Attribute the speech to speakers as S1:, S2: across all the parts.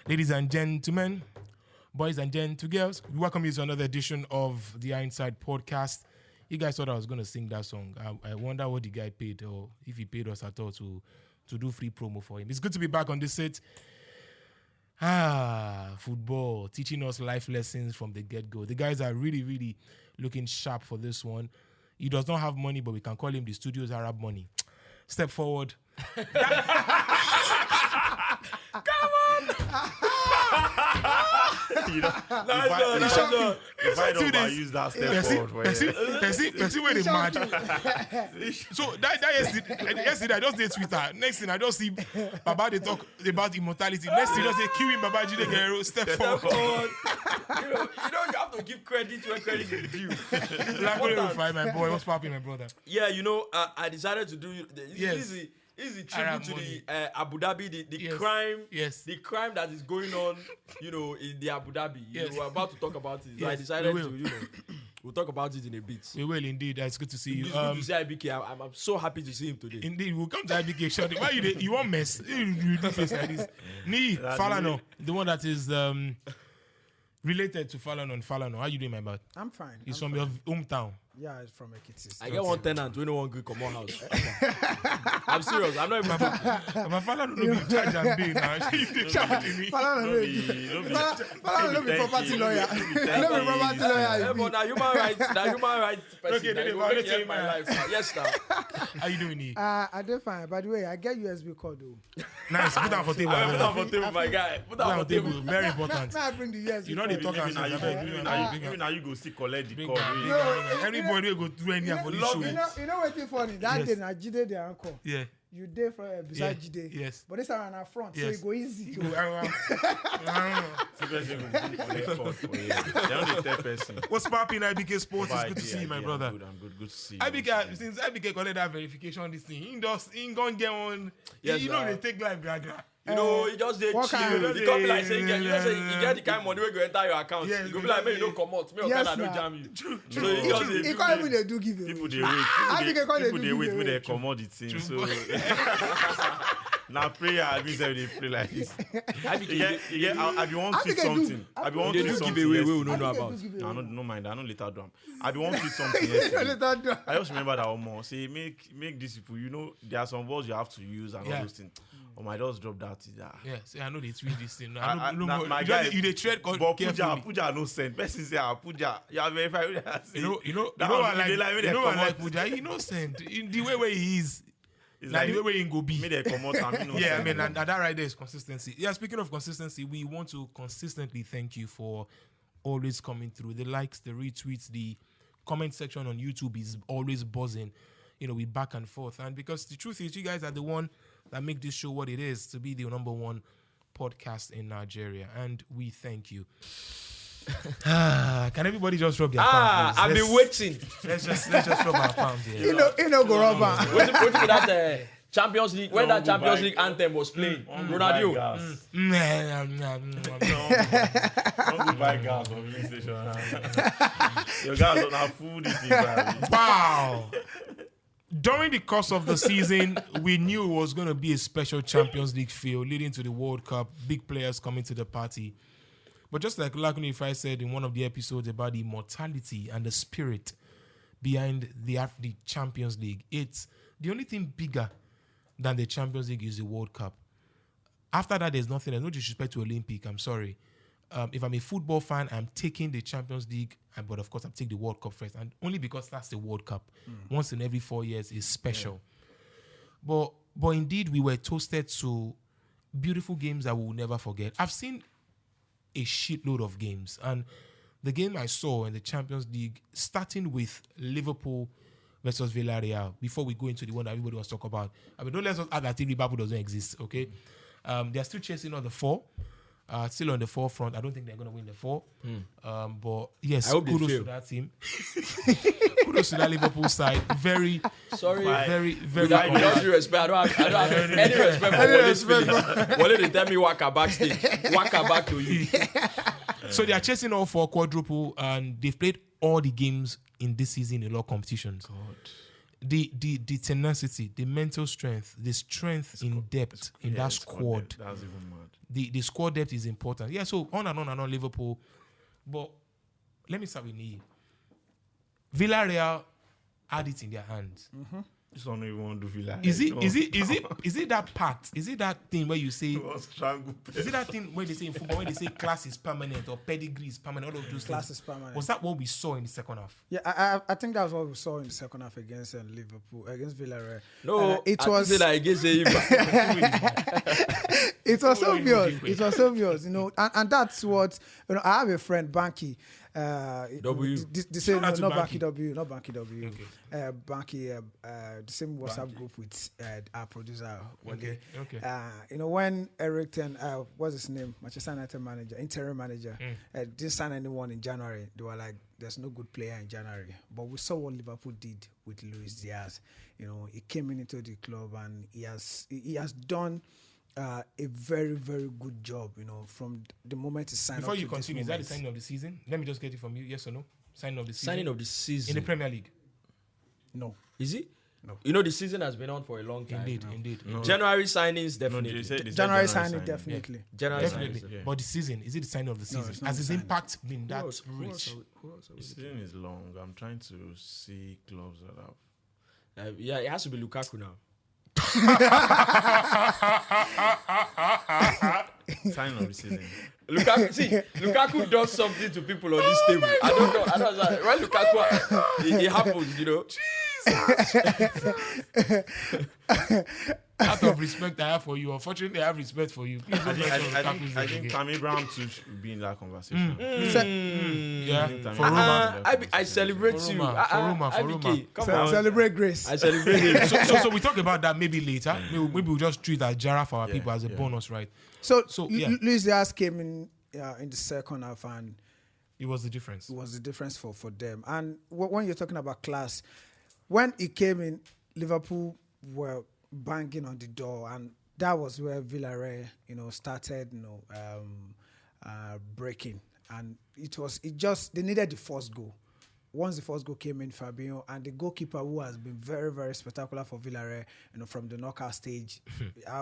S1: Ladies and gentlemen, boys and girls, we welcome you to another edition of the Hindsight Podcast. You guys thought I was going to sing that song. I wonder what the guy paid, or if he paid us at all to do free promo for him. It's good to be back on this set. Football, teaching us life lessons from the get-go. The guys are really, really looking sharp for this one. He does not have money, but we can call him the studio's Arab money. Step forward. Come on!
S2: If I don't use that step forward,
S1: see where they mad. So that yesterday I just did Twitter. Next thing I just see Baba they talk about immortality. Next thing I just say kill him Baba Jide Guerrero. Step forward.
S3: you have to give credit where credit is due.
S1: My boy, what's popping, my brother?
S3: Yeah, I decided to do this is a tribute to the Abu Dhabi, the crime, the crime that is going on, in the Abu Dhabi. We're about to talk about it. So I decided we'll talk about it in a bit.
S1: We will indeed. It's good to see you.
S3: It's good to see IBK. I'm so happy to see him today.
S1: Indeed, we'll come to IBK shortly. Why you won't mess? You do face like this. Falano, the one that is related to Falano. How you doing, my bad?
S4: I'm fine.
S1: He's from your hometown.
S4: Yeah, it's from Ekiti.
S3: I get one tenant, we know one good common house. I'm serious. I'm not even
S1: my Falano no be charge and bill now.
S4: Falano no be property lawyer. No be property lawyer.
S3: But now human rights person.
S1: Okay, they violate
S3: my life. Yes, sir.
S1: How you doing, E?
S4: I did fine. By the way, I get USB code though.
S1: Nice. Put that for table.
S3: Put that for table, my guy. Put that for table.
S1: Very important.
S4: I bring the USB.
S1: You know they talk and
S2: now you go see collect the call.
S1: Everybody will go through any of these shows.
S4: You know what's funny? That day, na Jide the uncle.
S1: Yeah.
S4: You there for beside Jide.
S1: Yes.
S4: But this time on front, so it go easy.
S1: What's popping, IBK Sports? It's good to see you, my brother.
S2: I'm good to see you.
S1: IBK, since IBK collected that verification, this thing, he gonna get on.
S3: Yes,
S1: they take life, gaga.
S3: He just did chill. He come be like saying, you get the kind of money where you go enter your account. You go be like, man, you don't come out. Me, I don't jam you.
S4: True. He can't even do give
S2: People they wait when they come out the thing. So now prayer, I mean they pray like this. I be want to something. I be want to something.
S3: We will know about.
S2: No mind. I don't later do. I be want to something. I just remember that more. Say make this people. There are some words you have to use and all those things. Oh my, just drop that.
S1: Yes, I know they tweet this thing.
S2: My guy,
S1: you they tread
S2: but Puja no send. Person say Puja, you are verified.
S1: You know what I like Puja. He no send. In the way where he is. Like the way where he go be. Yeah, I mean, and that right there is consistency. Yeah, speaking of consistency, we want to consistently thank you for always coming through. The likes, the retweets, the comment section on YouTube is always buzzing. We back and forth. And because the truth is, you guys are the one that make this show what it is, to be the number one podcast in Nigeria. And we thank you. Can everybody just rub their palms?
S3: I've been waiting.
S1: Let's just rub our palms here.
S4: Go rubber.
S3: Waiting for that Champions League. When that Champions League anthem was playing, Ronaldo.
S2: Don't buy gas on the station. Your guys don't have food.
S1: Wow. During the course of the season, we knew it was going to be a special Champions League feel leading to the World Cup, big players coming to the party. But just like Lakuni Ifai said in one of the episodes about the immortality and the spirit behind the Champions League, it's the only thing bigger than the Champions League is the World Cup. After that, there's nothing. There's no disrespect to Olympic. I'm sorry. If I'm a football fan, I'm taking the Champions League, but of course, I'm taking the World Cup first, and only because that's the World Cup. Once in every 4 years is special. Yeah. But indeed, we were toasted to beautiful games that we will never forget. I've seen a shitload of games, and the game I saw in the Champions League, starting with Liverpool versus Villareal, before we go into the one that everybody was talking about. I mean, don't let's add that Liverpool doesn't exist, okay? They're still chasing on the 4. Still on the forefront. I don't think they're going to win the 4. But yes, kudos to that team. Kudos to that Liverpool side. Very, very. With
S3: all due respect, I don't have any respect for Wallace Phillips. Wale, they tell me waka backstage. Waka back to you.
S1: So they are chasing all 4 quadruple, and they've played all the games in this season in a lot of competitions.
S2: God.
S1: the tenacity, the mental strength, the strength in depth in that squad.
S2: That's even mad.
S1: The squad depth is important. Yeah, so on and on Liverpool. But let me start with Nii. Villareal had it in their hands.
S2: Mm-hmm. Just don't even want to do Villareal.
S1: Is it that part? Is it that thing where you say? Is it that thing where they say in football when they say class is permanent or pedigree is permanent? All of those
S4: class
S1: things.
S4: is permanent.
S1: Was that what we saw in the second half?
S4: Yeah, I think that's what we saw in the second half against Liverpool, against Villareal.
S3: No,
S4: it was
S3: against
S4: it was obvious. It was obvious, and that's what I have a friend, Banky.
S3: W.
S4: The same, not Banky W, not Banky W. Okay. Banky, the same WhatsApp group with our producer.
S1: Okay.
S4: When Eric what's his name, Manchester United manager, interim manager, didn't sign anyone in January. They were like, "There's no good player in January." But we saw what Liverpool did with Luis Diaz. He came into the club and he has done a very, very good job, from the moment he signed.
S1: Before you continue, is that the signing of the season? Let me just get it from you. Yes or no? Signing of the season.
S3: Signing of the season
S1: in the Premier League.
S4: No.
S3: Is it?
S4: No.
S3: The season has been on for a long time.
S1: Indeed.
S3: No. January signings definitely.
S4: January signing definitely.
S3: Yeah. January
S1: definitely.
S3: Signings, yeah.
S1: But the season, is it the signing of the season?
S4: No,
S1: Has his impact been that rich?
S2: The season is long. I'm trying to see clubs that have.
S3: It has to be Lukaku now.
S2: Sign of the season.
S3: Lukaku does something to people on this table. I don't know. When Lukaku, it happens,
S1: Out of respect I have for you, unfortunately I have respect for you. Please don't
S2: I think Tammy Brown should be in that conversation.
S1: Yeah.
S2: For Roma.
S3: I celebrate you.
S1: For Roma.
S3: Come on.
S4: Celebrate Grace.
S3: I celebrate him.
S1: So we talk about that maybe later. Maybe we'll just treat that Jara for our people as a bonus, right?
S4: So Luis Diaz came in the second half and
S1: it was the difference.
S4: It was the difference for them. And when you're talking about class, when he came in, Liverpool were banging on the door, and that was where Villareal, started, breaking. And they needed the first goal. Once the first goal came in, Fabinho, and the goalkeeper who has been very, very spectacular for Villareal, from the knockout stage,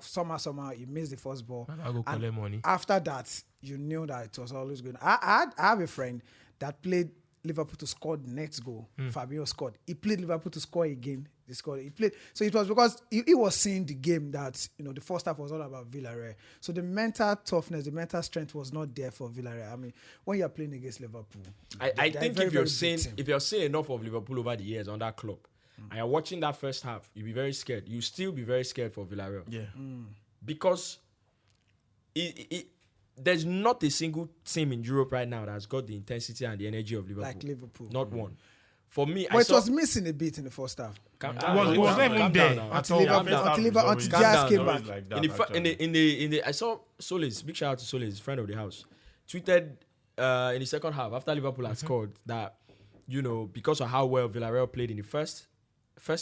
S4: somehow he missed the first ball.
S1: And money.
S4: After that, you knew that it was always going. I have a friend that played Liverpool to score the next goal. Fabinho scored. He played Liverpool to score again. He scored. He played. So it was because he was seeing the game that the first half was all about Villareal. So the mental toughness, the mental strength was not there for Villareal. I mean, when you're playing against Liverpool,
S3: I think if you're seeing enough of Liverpool over the years on that club, and you're watching that first half, you'll be very scared. You still be very scared for Villareal.
S2: Yeah.
S3: Because there's not a single team in Europe right now that's got the intensity and the energy of Liverpool.
S4: Like Liverpool.
S3: Not one. For me,
S4: it was missing a bit in the first half.
S1: It was not even there
S4: until Diaz came back.
S3: I saw Solis, big shout out to Solis, friend of the house, tweeted in the second half after Liverpool had scored that because of how well Villareal played in the first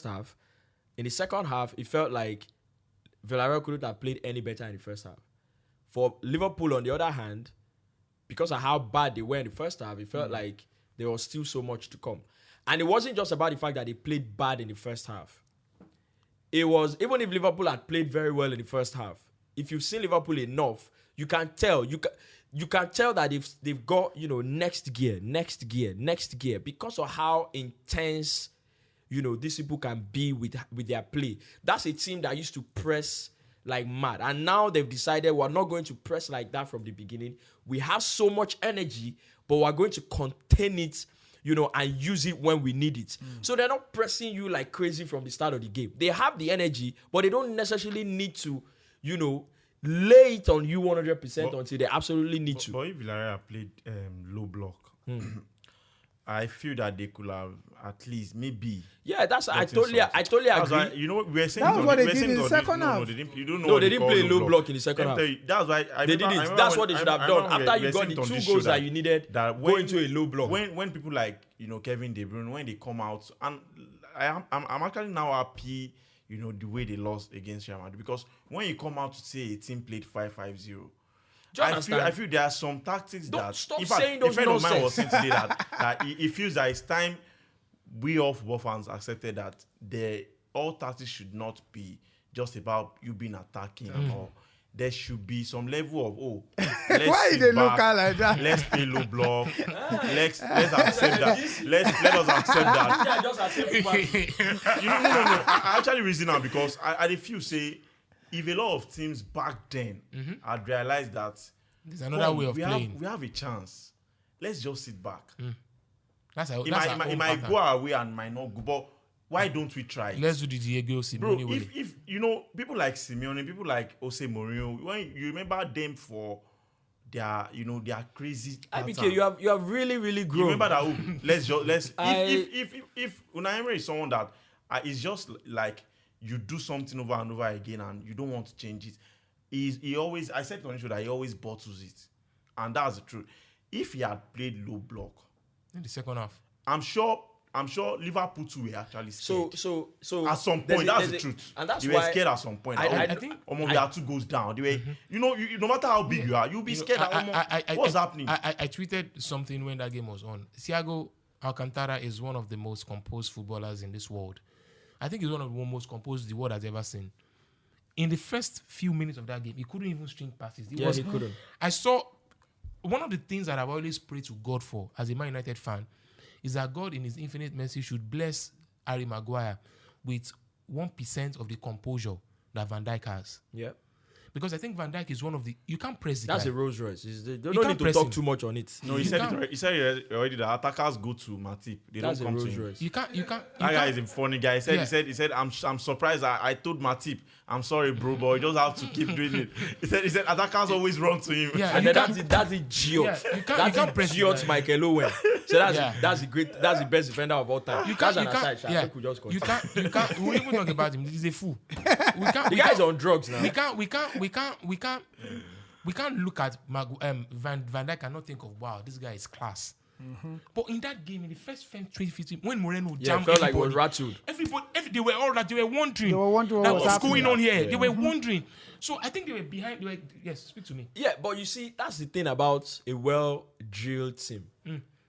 S3: half, in the second half it felt like Villareal couldn't have played any better in the first half. For Liverpool, on the other hand, because of how bad they were in the first half, it felt like there was still so much to come. And it wasn't just about the fact that they played bad in the first half. It was, even if Liverpool had played very well in the first half, if you've seen Liverpool enough, you can tell. You can tell that they've got, next gear, because of how intense, these people can be with their play. That's a team that used to press like mad. And now they've decided we're not going to press like that from the beginning. We have so much energy, but we're going to contain it, and use it when we need it. So they're not pressing you like crazy from the start of the game. They have the energy, but they don't necessarily need to, lay it on you 100% until they absolutely need to.
S2: But if Villareal played low block, I feel that they could have at least maybe.
S3: Yeah, that's I totally agree.
S2: Why, we're saying
S4: that was what they did in the second half.
S2: No, they didn't
S3: play low block in the second half.
S2: That's why
S3: they did it. That's what they should have done. After you got the 2 goals that you needed, go into a low block.
S2: When people like Kevin De Bruyne, when they come out, and I'm actually now happy, the way they lost against Real Madrid, because when you come out to say a team played 5-5-0. I feel there are some tactics
S3: Don't
S2: that.
S3: Stop
S2: in fact,
S3: saying those
S2: a friend of mine
S3: nonsense.
S2: was saying today that he feels that it's time we all football fans accepted that all tactics should not be just about you being attacking or there should be some level of let's
S4: why they look like that?
S2: Let's play low block. let's accept that. Let us accept that.
S3: Yeah, just accept
S2: No. I actually reason now because I feel say if a lot of teams back then had realized that
S1: there's another way of playing.
S2: We have a chance. Let's just sit back.
S1: It
S2: might go our way and might not go, but why don't we try it?
S1: Let's do the Diego Simeone way.
S2: If people like Simeone, people like Jose Mourinho, when you remember them for their crazy pattern.
S3: IBK, you have really, really grown.
S2: You remember that? If Unai Emery is someone that it's just like you do something over and over again and you don't want to change it. He always, I said on the show that he always bottles it, and that's the truth. If he had played low block
S1: in the second half,
S2: I'm sure Liverpool too were actually scared.
S3: So
S2: at some point, that's the truth.
S3: And that's
S2: they
S3: why
S2: were scared at some point.
S3: I think
S2: we had 2 goals down. They were, no matter how big you are, you'll be scared. What's happening?
S1: I tweeted something when that game was on. Thiago Alcantara is one of the most composed footballers in this world. I think he's one of the most composed the world has ever seen. In the first few minutes of that game, he couldn't even string passes.
S3: He couldn't.
S1: I saw one of the things that I've always prayed to God for as a Man United fan is that God in his infinite mercy should bless Harry Maguire with 1% of the composure that Van Dijk has.
S3: Yeah.
S1: Because I think Van Dijk is one of the... You can't press the
S3: That's
S1: guy.
S3: a Rolls Royce. They don't need to talk too much on it.
S2: No, he said already that attackers go to Matip. They don't come to him.
S1: You can't.
S2: That guy is a funny guy. He said, I'm surprised. I told Matip, I'm sorry, bro, but you just have to keep doing it. He said attackers always run to him.
S1: Yeah,
S3: and then that's the Giot.
S1: Yeah, you can't press
S3: Giot Michael Owen. So that's the best defender of all time.
S1: You can't. We even talk about him. He's a fool.
S3: The guy's on drugs now.
S1: We can't look at Van Dijk and not think of, wow, this guy is class. Mm-hmm. But in that game, in the first 2015, when Moreno jammed
S3: felt like it was rattled.
S1: They were all that. They were wondering what's going on here. Yeah. They were wondering. So I think they were behind. Yes, speak to me.
S3: Yeah, but you see, that's the thing about a well-drilled team.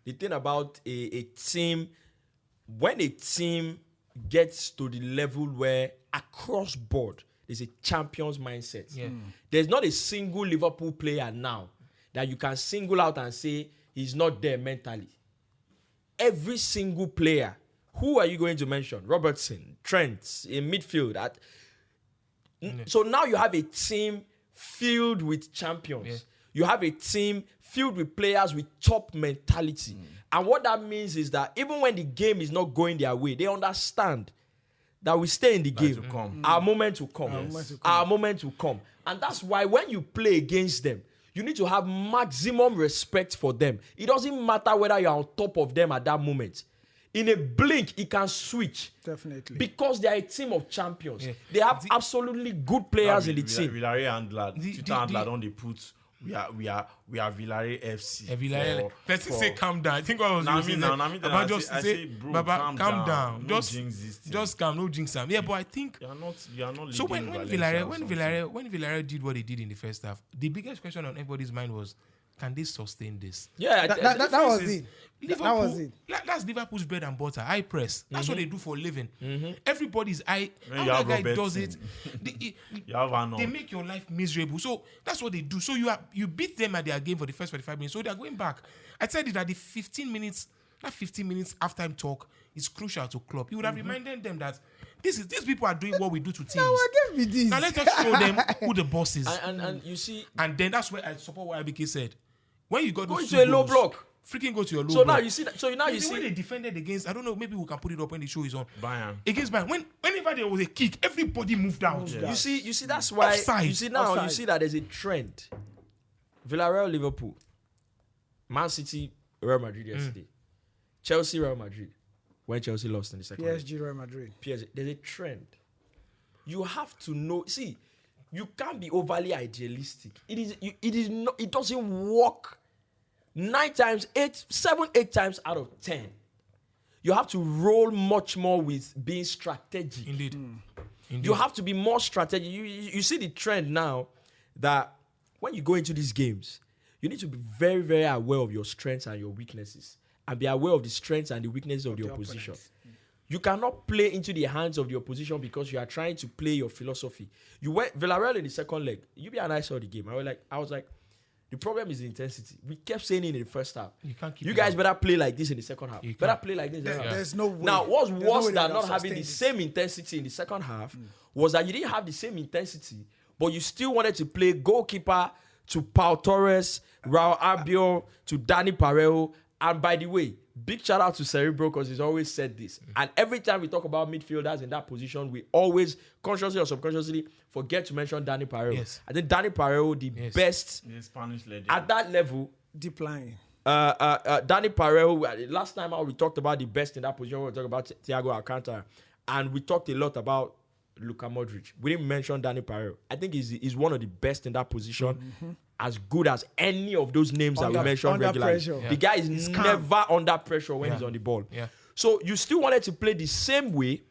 S3: The thing about a team, when a team gets to the level where across board there's a champion's mindset. Yeah. There's not a single Liverpool player now that you can single out and say he's not there mentally. Every single player. Who are you going to mention? Robertson, Trent, in midfield. So now you have a team filled with champions. Yeah. You have a team filled with players with top mentality. And what that means is that even when the game is not going their way, they understand that we stay in the game. Our moment will come. Our moment will come. And that's why when you play against them, you need to have maximum respect for them. It doesn't matter whether you're on top of them at that moment. In a blink, it can switch.
S4: Definitely. Because
S3: they are a team of champions. Yeah. They have absolutely good players in the team.
S2: Villareal and lad, Twitter and lad on the put. We are Villareal FC.
S1: Villareal. Let's say calm down. I think what I was
S2: saying
S1: about just say, bro, calm down.
S2: No
S1: just calm, no jinx. Yeah, but I think
S2: you are not.
S1: So when Villareal did what they did in the first half, the biggest question on everybody's mind was, can they sustain this?
S4: Yeah, that was it.
S1: That was it. That's Liverpool's bread and butter. High press. That's what they do for a living. Everybody's how that guy does it. They make your life miserable. So that's what they do. So you beat them at their game for the first 45 minutes. So they are going back. I said it that the 15 minutes halftime talk is crucial to Klopp. He would have reminded them that these people are doing what we do to teams. Now let us show them who the boss is.
S3: And you see,
S1: and then that's where I support what IBK said. When you got
S3: go into a low block.
S1: Freaking go to your low
S3: block.
S1: Now
S3: you see that. So now you see
S1: when they defended against. I don't know. Maybe we can put it up when the show is on.
S2: Bayern.
S1: Against Bayern. Whenever there was a kick, everybody moved out.
S3: Yeah. You see. That's why.
S1: Offside.
S3: You see now. Offside. You see that there's a trend. Villareal, Liverpool, Man City, Real Madrid yesterday, Chelsea, Real Madrid. When Chelsea lost in the second.
S4: PSG, Real Madrid.
S3: PSG. There's a trend. You have to know. See, you can't be overly idealistic. It is not. It doesn't work. 8 times out of 10, you have to roll much more with being strategic.
S1: Indeed.
S3: You have to be more strategic. You see the trend now that when you go into these games, you need to be very, very aware of your strengths and your weaknesses. and be aware of the strengths and the weaknesses of the opposition. You cannot play into the hands of the opposition because you are trying to play your philosophy. You went Villareal in the second leg. You and I saw the game. I was like, the problem is the intensity. We kept saying it in the first half. You guys better play like this in the second half. Better play like this.
S4: There's no way.
S3: Now, what's worse than not having the same intensity in the second half was that you didn't have the same intensity, but you still wanted to play goalkeeper to Pau Torres, Raul Albiol, to Dani Parejo. And by the way, big shout out to Cerebro because he's always said this. And every time we talk about midfielders in that position, we always, consciously or subconsciously, forget to mention Dani Parejo.
S1: Yes.
S3: I think Dani Parejo, the best
S2: the Spanish legend.
S3: At that level.
S4: Deep line.
S3: Dani Parejo, last time out we talked about the best in that position. We talked about Thiago Alcantara. And we talked a lot about Luka Modric. We didn't mention Dani Parejo. I think he's one of the best in that position. As good as any of those names that we mentioned regularly.
S4: Pressure.
S3: The guy is never under pressure when he's on the ball. So you still wanted to play the same way,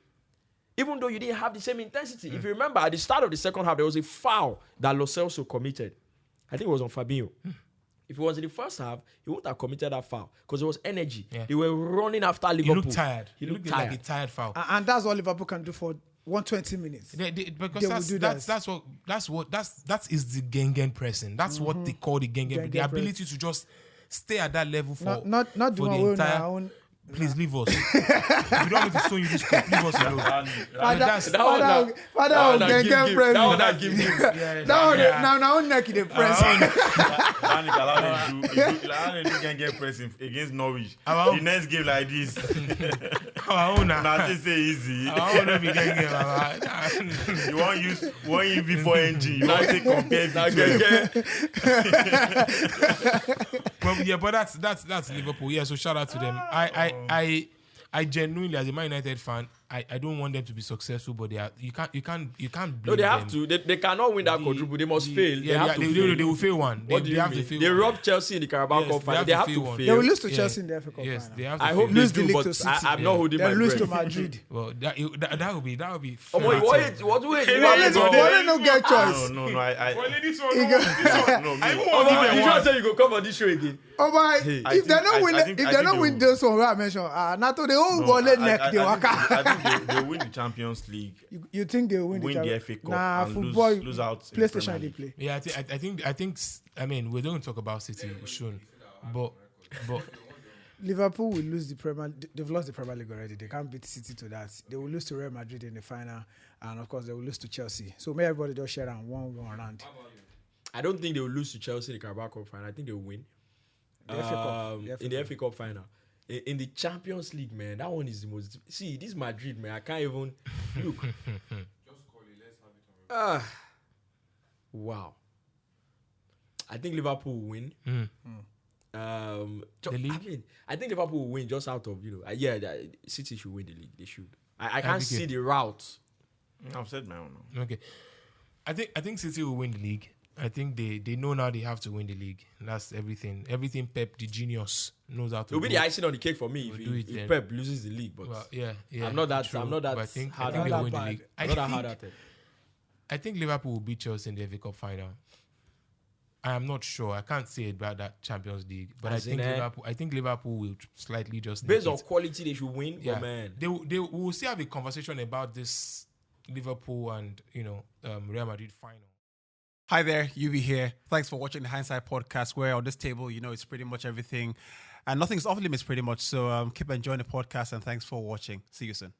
S3: even though you didn't have the same intensity. If you remember, at the start of the second half, there was a foul that Lo Celso committed. I think it was on Fabinho. If it was in the first half, he wouldn't have committed that foul because there was energy. They were running after Liverpool.
S1: He looked tired.
S3: He looked
S1: like a tired foul.
S4: And that's all Liverpool can do for 120 minutes.
S1: Because that is the Gengen pressing. That's what they call the Gengen. The ability to just stay at that level for
S4: not
S1: for the entire. Please leave us. If you don't want me to show you this cup, leave us alone.
S4: Father, Gengen press. Now, neck in the press.
S2: Allow them to do Gengen pressing against Norwich. The next game like this. Now just say easy.
S1: I want to be Gengen.
S2: You want use before engine. You want to compare
S1: but that's Liverpool. Yeah, so shout out to them. I genuinely, as a Man United fan, I don't want them to be successful, but you can't blame
S3: No, they have
S1: them.
S3: to. They cannot win that quadruple. They must fail.
S1: They will fail one.
S3: What do you mean? They robbed Chelsea in the Carabao Cup final. They have to fail.
S4: They will lose to Chelsea in the FA Cup final.
S1: Yes, they have to
S3: I
S1: fail.
S3: hope they do, but I'm not holding my breath.
S4: They lose to Madrid.
S1: Well, that would be.
S3: What do
S4: Why no get choice?
S2: No.
S3: you try to say you go come on this show again?
S4: Oh my! If they don't win this one, I mentioned. Not to the whole goal neck. They
S2: I think they win the Champions League.
S4: You think they will win
S2: the FA Cup and
S4: football
S2: lose out.
S4: PlayStation they play.
S1: Yeah, I think. I mean, we're going to talk about City soon, but
S4: Liverpool will lose the Premier. They've lost the Premier League already. They can't beat City to that. They will lose to Real Madrid in the final, and of course they will lose to Chelsea. So may everybody just share and one round.
S3: I don't think they will lose to Chelsea in the Carabao Cup final. I think they will win. In the FA Cup final. In the Champions League, man, that one is the most. See, this Madrid, man, I can't even look.
S5: Just call it. Let's have it.
S3: Wow. I think Liverpool will win.
S1: The league?
S3: I think Liverpool will win just out of City should win the league. They should. I can't see the route.
S2: I've said my own.
S1: Okay, I think City will win the league. I think they know now they have to win the league. That's everything. Everything Pep, the genius, knows how to.
S3: It'll be the icing on the cake for me if Pep loses the league. But I'm not that. I'm not that.
S1: I think
S3: hard
S1: they will win the league.
S3: I'm not that hard at it.
S1: I think Liverpool will beat Chelsea in the FA Cup final. I am not sure. I can't say about that Champions League, but I think Liverpool will slightly just
S3: based on quality they should win.
S1: Yeah,
S3: but man,
S1: they will still have a conversation about this Liverpool and Real Madrid final.
S5: Hi there, Yubi here. Thanks for watching the Hindsight Podcast, where on this table, it's pretty much everything, and nothing's off limits pretty much. So keep enjoying the podcast, and thanks for watching. See you soon.